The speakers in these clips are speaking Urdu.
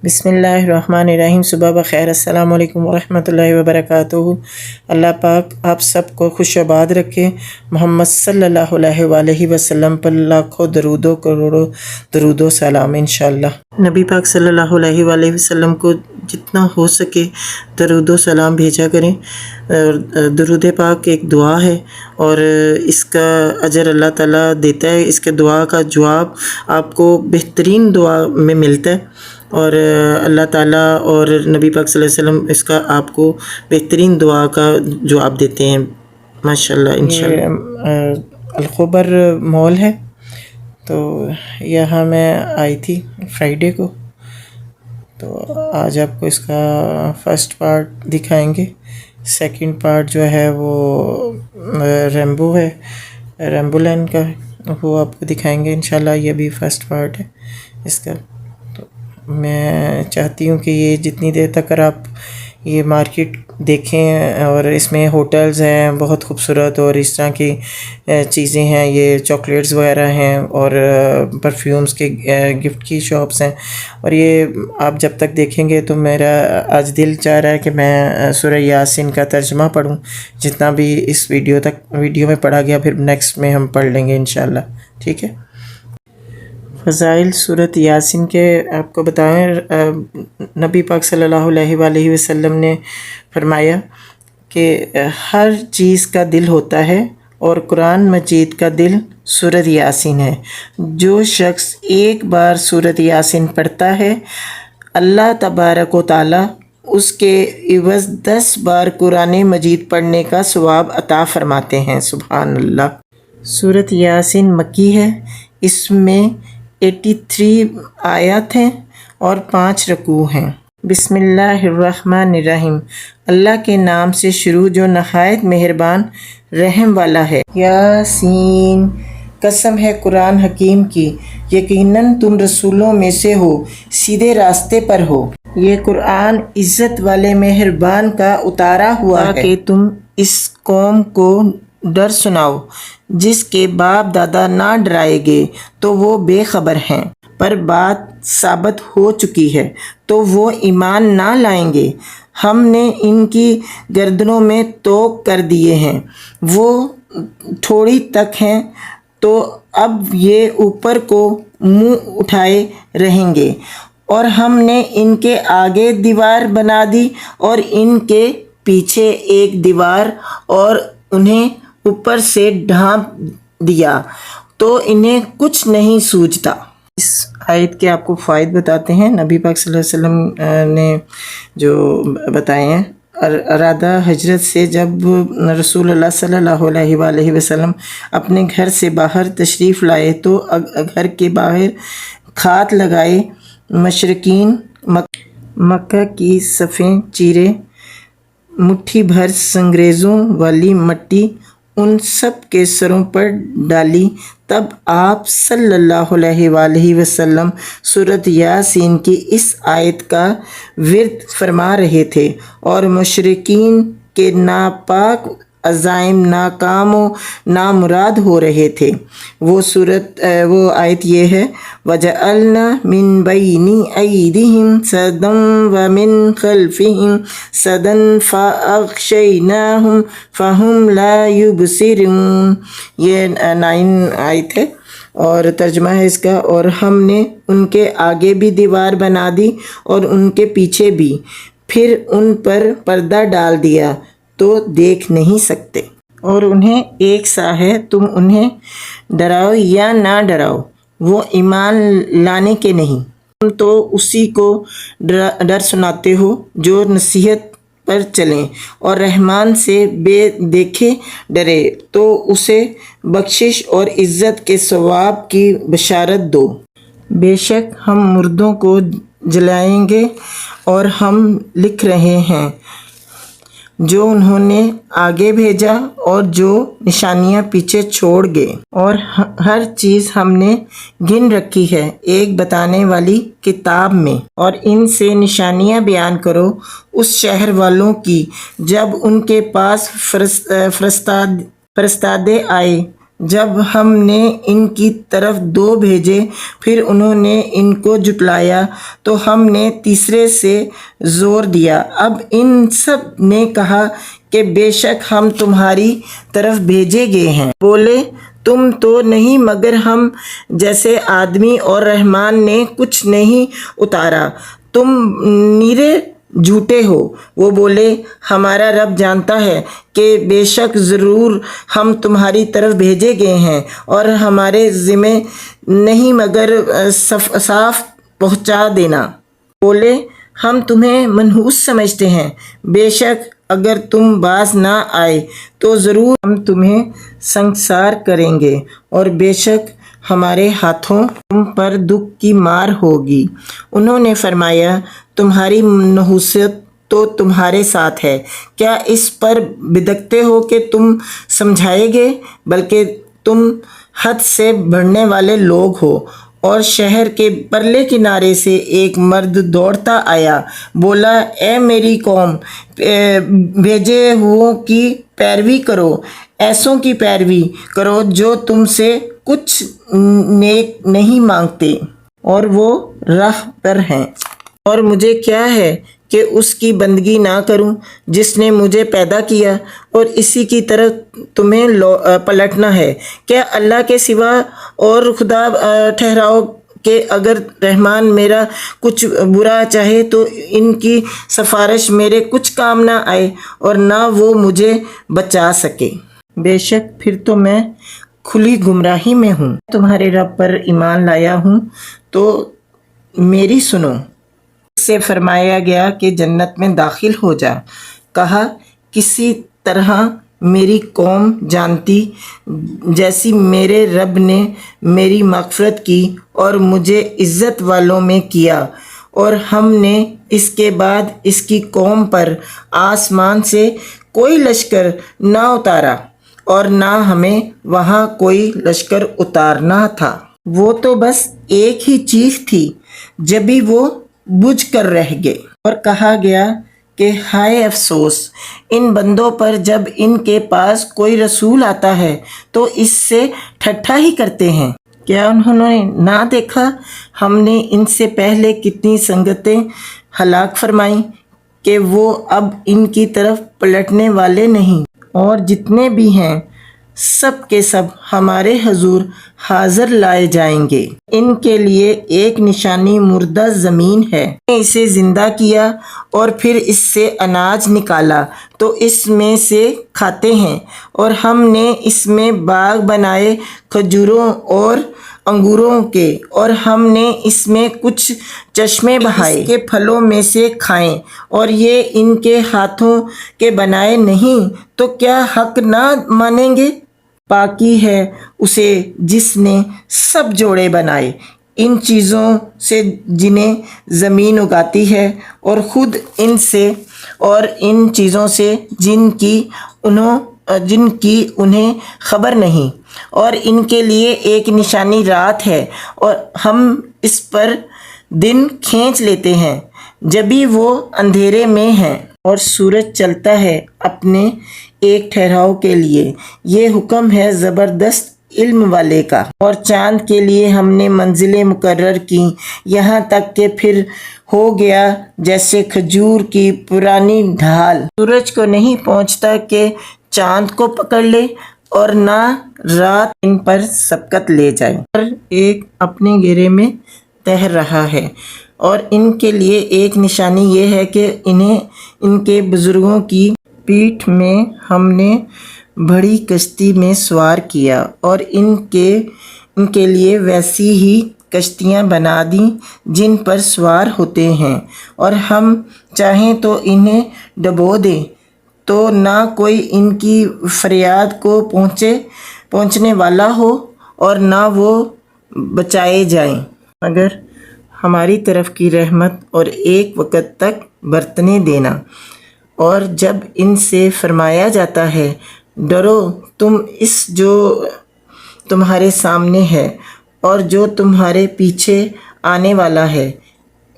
بسم اللہ الرحمن الرحیم۔ صبح بخیر، السلام علیکم ورحمۃ اللہ وبرکاتہ۔ اللہ پاک آپ سب کو خوش آباد رکھے۔ محمد صلی اللہ علیہ وآلہ وسلم پر لاکھوں درود و کروڑوں درود و سلام انشاءاللہ۔ نبی پاک صلی اللہ علیہ وآلہ وسلم کو جتنا ہو سکے درود و سلام بھیجا کریں۔ درود پاک ایک دعا ہے اور اس کا اجر اللہ تعالیٰ دیتا ہے۔ اس کے دعا کا جواب آپ کو بہترین دعا میں ملتا ہے، اور اللہ تعالیٰ اور نبی پاک صلی اللہ علیہ وسلم اس کا آپ کو بہترین دعا کا جواب دیتے ہیں ماشاءاللہ انشاءاللہ۔ الخبر مال ہے، تو یہاں میں آئی تھی فرائیڈے کو، تو آج آپ کو اس کا فرسٹ پارٹ دکھائیں گے۔ سیکنڈ پارٹ جو ہے وہ ریمبو ہے، ریمبو لینڈ کا، وہ آپ کو دکھائیں گے انشاءاللہ۔ یہ بھی فرسٹ پارٹ ہے اس کا۔ تو میں چاہتی ہوں کہ یہ جتنی دیر تک اگر آپ یہ مارکیٹ دیکھیں، اور اس میں ہوٹلز ہیں بہت خوبصورت، اور اس طرح کی چیزیں ہیں، یہ چاکلیٹس وغیرہ ہیں، اور پرفیومز کے گفٹ کی شاپس ہیں، اور یہ آپ جب تک دیکھیں گے تو میرا آج دل چاہ رہا ہے کہ میں سورہ یاسین کا ترجمہ پڑھوں، جتنا بھی اس ویڈیو میں پڑھا گیا، پھر نیکسٹ میں ہم پڑھ لیں گے انشاءاللہ، ٹھیک ہے۔ فضائل سورۃ یاسین کے آپ کو بتائیں، نبی پاک صلی اللہ علیہ وآلہ وسلم نے فرمایا کہ ہر چیز کا دل ہوتا ہے، اور قرآن مجید کا دل سورۃ یاسین ہے۔ جو شخص ایک بار سورۃ یاسین پڑھتا ہے، اللہ تبارک و تعالی اس کے عوض 10 بار قرآن مجید پڑھنے کا ثواب عطا فرماتے ہیں، سبحان اللہ۔ سورۃ یاسین مکی ہے، اس میں 83 آیات ہیں اور 5 رکوع ہیں۔ بسم اللہ الرحمن الرحیم، اللہ کے نام سے شروع جو نہایت مہربان رحم والا ہے۔ یاسین، قسم ہے قرآن حکیم کی، یقیناً تم رسولوں میں سے ہو، سیدھے راستے پر ہو۔ یہ قرآن عزت والے مہربان کا اتارا ہوا ہے کہ تم اس قوم کو ڈر سناؤ جس کے باپ دادا نہ ڈرائے گے تو وہ بے خبر ہیں، پر بات ثابت ہو چکی ہے تو وہ ایمان نہ لائیں گے۔ ہم نے ان کی گردنوں میں طوق کر دیے ہیں، وہ تھوڑی تک ہیں تو اب یہ اوپر کو منہ اٹھائے رہیں گے، اور ہم نے ان کے آگے دیوار بنا دی اور ان کے پیچھے ایک دیوار، اور انہیں اوپر سے ڈھانپ دیا تو انہیں کچھ نہیں سوجھتا۔ اس آیت کے آپ کو فوائد بتاتے ہیں، نبی پاک صلی اللہ علیہ وسلم نے جو بتائے ہیں۔ ارادہ ہجرت سے جب رسول اللہ صلی اللہ علیہ وآلہ وسلم اپنے گھر سے باہر تشریف لائے تو گھر کے باہر کھات لگائے مشرکین مکہ کی صفیں چیرے، مٹھی بھر سنگریزوں والی مٹی ان سب کے سروں پر ڈالی۔ تب آپ صلی اللہ علیہ وآلہ وسلم سورۃ یاسین کی اس آیت کا ورد فرما رہے تھے، اور مشرکین کے ناپاک عزائم ناکام و نامراد ہو رہے تھے۔ وہ آیت یہ ہے، وَجَعَلْنَا مِن بَيْنِ أَيْدِيهِمْ سَدًّا وَمِن خَلْفِهِمْ سَدًّا فَأَغْشَيْنَاهُمْ فَهُمْ لَا يُبْصِرُونَ۔ یہ 9 آیت ہے اور ترجمہ ہے اس کا، اور ہم نے ان کے آگے بھی دیوار بنا دی اور ان کے پیچھے بھی، پھر ان پر پردہ ڈال دیا تو دیکھ نہیں سکتے، اور انہیں ایک سا ہے، تم انہیں ڈراؤ یا نہ ڈراؤ، وہ ایمان لانے کے نہیں، تم تو اسی کو ڈر سناتے ہو جو نصیحت پر چلیں اور رحمان سے بے دیکھے ڈرے تو اسے بخشش اور عزت کے ثواب کی بشارت دو۔ بے شک ہم مردوں کو جلائیں گے، اور ہم لکھ رہے ہیں جو انہوں نے آگے بھیجا اور جو نشانیاں پیچھے چھوڑ گئے، اور ہر چیز ہم نے گن رکھی ہے ایک بتانے والی کتاب میں۔ اور ان سے نشانیاں بیان کرو اس شہر والوں کی جب ان کے پاس فرستادے آئے جب ہم نے ان کی طرف 2 بھیجے پھر انہوں نے ان کو جھٹلایا تو ہم نے تیسرے سے زور دیا۔ اب ان سب نے کہا کہ بے شک ہم تمہاری طرف بھیجے گئے ہیں۔ بولے تم تو نہیں مگر ہم جیسے آدمی اور رحمان نے کچھ نہیں اتارا، تم نیرے جھوٹے ہو۔ وہ بولے ہمارا رب جانتا ہے کہ بے شک ضرور ہم تمہاری طرف بھیجے گئے ہیں اور ہمارے ذمہ نہیں مگر صاف پہنچا دینا۔ بولے ہم تمہیں منحوس سمجھتے ہیں، بے شک اگر تم باز نہ آئے تو ضرور ہم تمہیں سنگسار کریں گے اور بے شک ہمارے ہاتھوں تم پر دکھ کی مار ہوگی۔ انہوں نے فرمایا تمہاری نحوست تو تمہارے ساتھ ہے، کیا اس پر بدکتے ہو کہ تم سمجھائے گے؟ بلکہ تم حد سے بڑھنے والے لوگ ہو۔ اور شہر کے پرلے کنارے سے ایک مرد دوڑتا آیا، بولا اے میری قوم، بھیجے ہوئوں کی پیروی کرو، ایسوں کی پیروی کرو جو تم سے کچھ نیک نہیں مانگتے اور وہ راہ پر ہیں۔ اور مجھے کیا ہے کہ اس کی بندگی نہ کروں جس نے مجھے پیدا کیا اور اسی کی طرف تمہیں پلٹنا ہے۔ کیا اللہ کے سوا اور خدا ٹھہراؤ کہ اگر رحمان میرا کچھ برا چاہے تو ان کی سفارش میرے کچھ کام نہ آئے اور نہ وہ مجھے بچا سکے۔ بے شک پھر تو میں کھلی گمراہی میں ہوں۔ تمہارے رب پر ایمان لایا ہوں تو میری سنو۔ اس سے فرمایا گیا کہ جنت میں داخل ہو جا۔ کہا کسی طرح میری قوم جانتی جیسی میرے رب نے میری مغفرت کی اور مجھے عزت والوں میں کیا، اور ہم نے اس کے بعد اس کی قوم پر آسمان سے کوئی لشکر نہ اتارا اور نہ ہمیں وہاں کوئی لشکر اتارنا تھا۔ وہ تو بس ایک ہی چیخ تھی جبھی وہ بجھ کر رہ گئے۔ اور کہا گیا کہ ہائے افسوس ان بندوں پر جب ان کے پاس کوئی رسول آتا ہے تو اس سے ٹھٹھا ہی کرتے ہیں۔ کیا انہوں نے نہ دیکھا ہم نے ان سے پہلے کتنی سنگتیں ہلاک فرمائیں کہ وہ اب ان کی طرف پلٹنے والے نہیں، اور جتنے بھی ہیں سب کے سب ہمارے حضور حاضر لائے جائیں گے۔ ان کے لیے ایک نشانی مردہ زمین ہے، اسے زندہ کیا اور پھر اس سے اناج نکالا تو اس میں سے کھاتے ہیں، اور ہم نے اس میں باغ بنائے کھجوروں اور انگوروں کے، اور ہم نے اس میں کچھ چشمے بہائے، اس کے پھلوں میں سے کھائیں، اور یہ ان کے ہاتھوں کے بنائے نہیں تو کیا حق نہ مانیں گے؟ پاکی ہے اسے جس نے سب جوڑے بنائے ان چیزوں سے جنہیں زمین اگاتی ہے، اور خود ان سے اور ان چیزوں سے جن کی انہیں خبر نہیں، اور ان کے لیے ایک نشانی رات ہے اور ہم اس پر دن کھینچ لیتے ہیں جبھی وہ اندھیرے میں ہیں، اور سورج چلتا ہے اپنے ایک ٹھہراؤ کے لیے۔ یہ حکم ہے زبردست علم والے کا۔ اور چاند کے لیے ہم نے منزلیں مقرر کی یہاں تک کہ پھر ہو گیا جیسے کھجور کی پرانی ڈھال۔ سورج کو نہیں پہنچتا کہ چاند کو پکڑ لے اور نہ رات ان پر سبقت لے جائے، اور ایک اپنے گھیرے میں تیر رہا ہے۔ اور ان کے لیے ایک نشانی یہ ہے کہ انہیں ان کے بزرگوں کی پیٹھ میں ہم نے بڑی کشتی میں سوار کیا، اور ان کے لیے ویسی ہی کشتیاں بنا دیں جن پر سوار ہوتے ہیں، اور ہم چاہیں تو انہیں ڈبو دیں تو نہ کوئی ان کی فریاد کو پہنچنے والا ہو اور نہ وہ بچائے جائیں، مگر ہماری طرف کی رحمت اور ایک وقت تک برتنے دینا۔ اور جب ان سے فرمایا جاتا ہے ڈرو تم اس جو تمہارے سامنے ہے اور جو تمہارے پیچھے آنے والا ہے،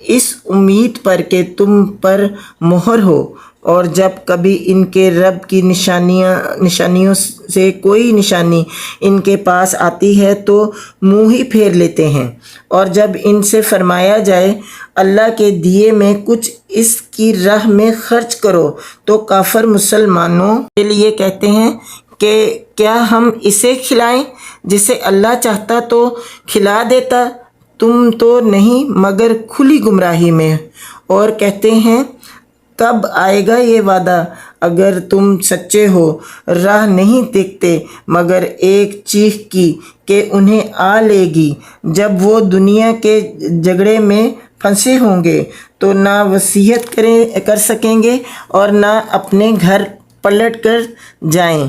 اس امید پر کہ تم پر مہر ہو، اور جب کبھی ان کے رب کی نشانیوں سے کوئی نشانی ان کے پاس آتی ہے تو منہ ہی پھیر لیتے ہیں، اور جب ان سے فرمایا جائے اللہ کے دیے میں کچھ اس کی راہ میں خرچ کرو تو کافر مسلمانوں کے لیے کہتے ہیں کہ کیا ہم اسے کھلائیں جسے اللہ چاہتا تو کھلا دیتا، تم تو نہیں مگر کھلی گمراہی میں، اور کہتے ہیں کب آئے گا یہ وعدہ اگر تم سچے ہو، راہ نہیں دیکھتے مگر ایک چیخ کی کہ انہیں آ لے گی، جب وہ دنیا کے جھگڑے میں پھنسے ہوں گے تو نہ وصیت کر سکیں گے اور نہ اپنے گھر پلٹ کر جائیں،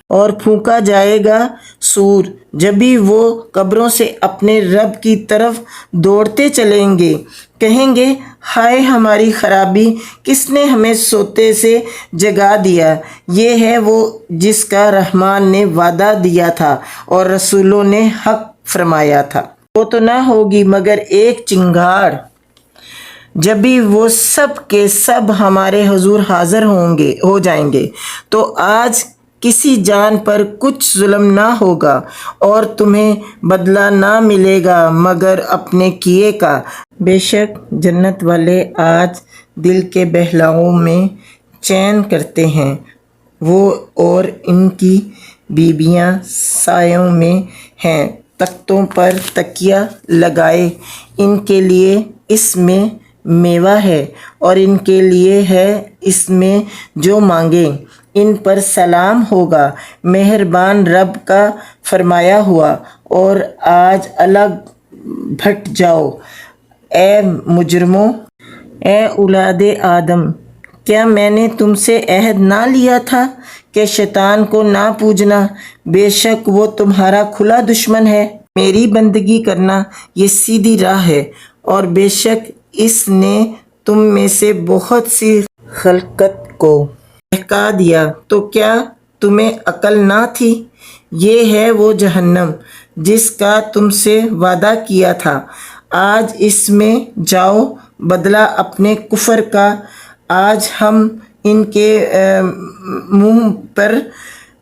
اور پھونکا جائے گا سور، جبھی وہ قبروں سے اپنے رب کی طرف دوڑتے چلیں گے، کہیں گے ہائے ہماری خرابی، کس نے ہمیں سوتے سے جگا دیا، یہ ہے وہ جس کا رحمان نے وعدہ دیا تھا اور رسولوں نے حق فرمایا تھا، وہ تو نہ ہوگی مگر ایک چنگھاڑ، جبھی وہ سب کے سب ہمارے حضور حاضر ہو جائیں گے تو آج کسی جان پر کچھ ظلم نہ ہوگا اور تمہیں بدلہ نہ ملے گا مگر اپنے کیے کا، بے شک جنت والے آج دل کے بہلاؤں میں چین کرتے ہیں، وہ اور ان کی بیویاں سایوں میں ہیں، تختوں پر تکیہ لگائے، ان کے لیے اس میں میوہ ہے اور ان کے لیے ہے اس میں جو مانگے، ان پر سلام ہوگا مہربان رب کا فرمایا ہوا، اور آج الگ بھٹ جاؤ اے مجرموں، اے اولاد آدم، کیا میں نے تم سے عہد نہ لیا تھا کہ شیطان کو نہ پوجنا، بے شک وہ تمہارا کھلا دشمن ہے، میری بندگی کرنا یہ سیدھی راہ ہے، اور بے شک اس نے تم میں سے بہت سی خلقت کو بہکا دیا، تو کیا تمہیں عقل نہ تھی، یہ ہے وہ جہنم جس کا تم سے وعدہ کیا تھا، آج اس میں جاؤ بدلہ اپنے کفر کا، آج ہم ان کے منہ پر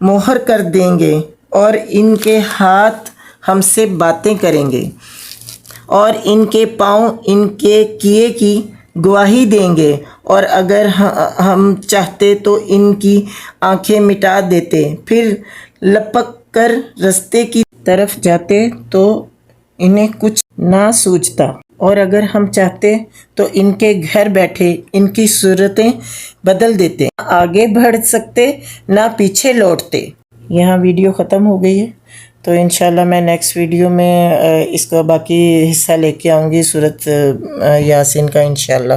مہر کر دیں گے اور ان کے ہاتھ ہم سے باتیں کریں گے اور ان کے پاؤں ان کے کیے کی گواہی دیں گے، اور اگر ہم چاہتے تو ان کی آنکھیں مٹا دیتے، پھر لپک کر رستے کی طرف جاتے تو انہیں کچھ نہ سوچتا، اور اگر ہم چاہتے تو ان کے گھر بیٹھے ان کی صورتیں بدل دیتے، نہ آگے بڑھ سکتے نہ پیچھے لوٹتے۔ یہاں ویڈیو ختم ہو گئی ہے، تو انشاءاللہ میں نیکسٹ ویڈیو میں اس کا باقی حصہ لے کے آؤں گی سورۃ یاسین کا انشاءاللہ۔